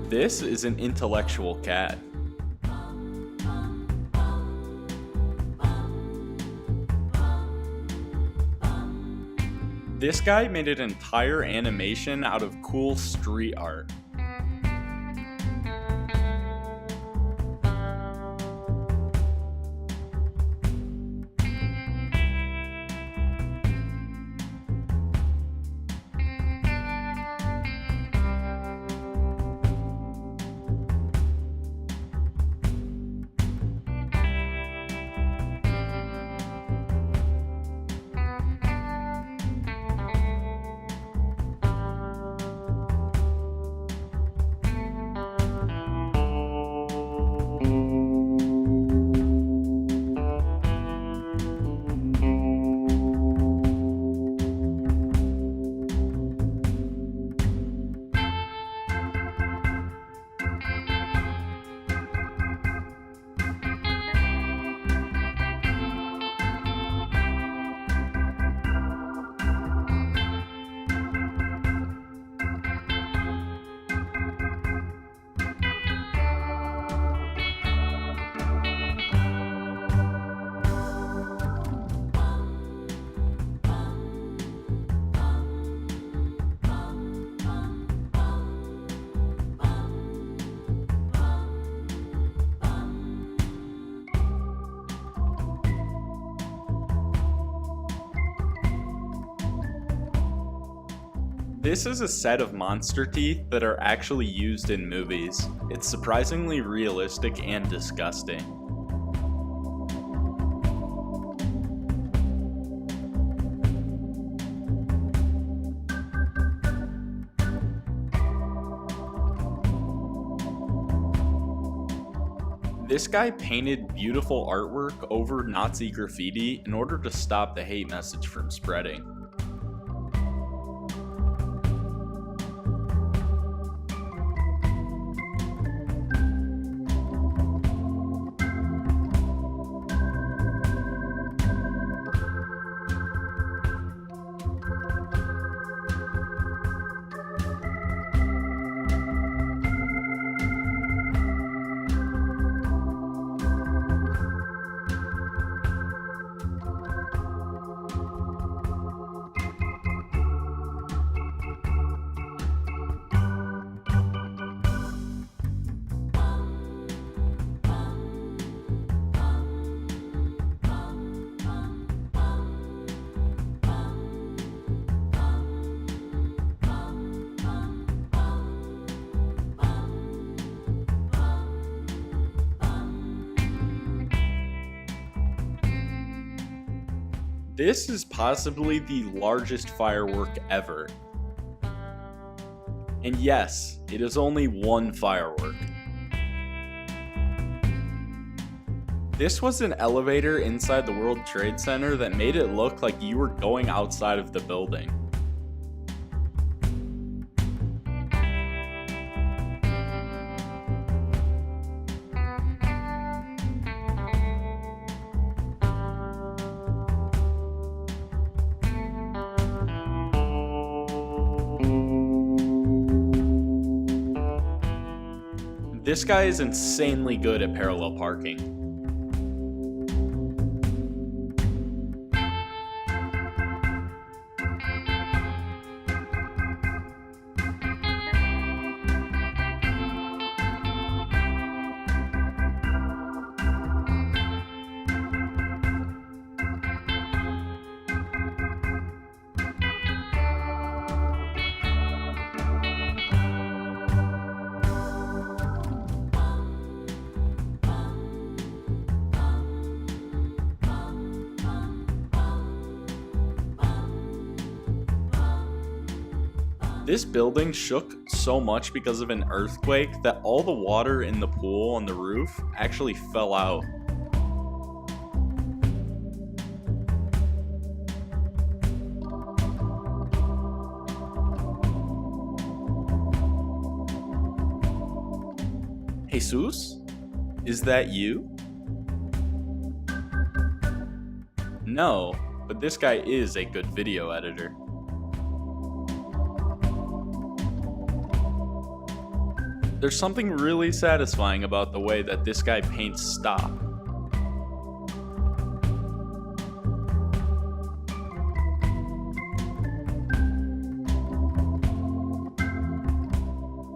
This is an intellectual cat. This guy made an entire animation out of cool street art. This is a set of monster teeth that are actually used in movies. It's surprisingly realistic and disgusting. This guy painted beautiful artwork over Nazi graffiti in order to stop the hate message from spreading. This is possibly the largest firework ever. And yes, it is only one firework. This was an elevator inside the World Trade Center that made it look like you were going outside of the building. This guy is insanely good at parallel parking. This building shook so much because of an earthquake that all the water in the pool on the roof actually fell out. Jesus? Is that you? No, but this guy is a good video editor. There's something really satisfying about the way that this guy paints stop.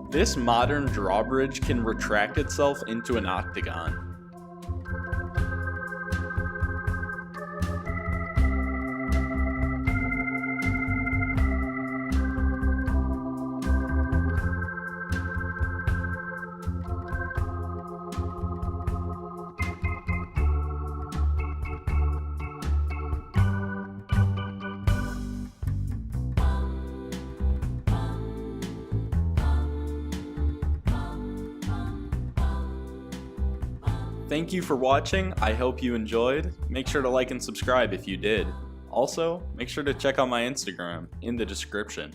This modern drawbridge can retract itself into an octagon. Thank you for watching. I hope you enjoyed. Make sure to like and subscribe if you did. Also, make sure to check out my Instagram in the description.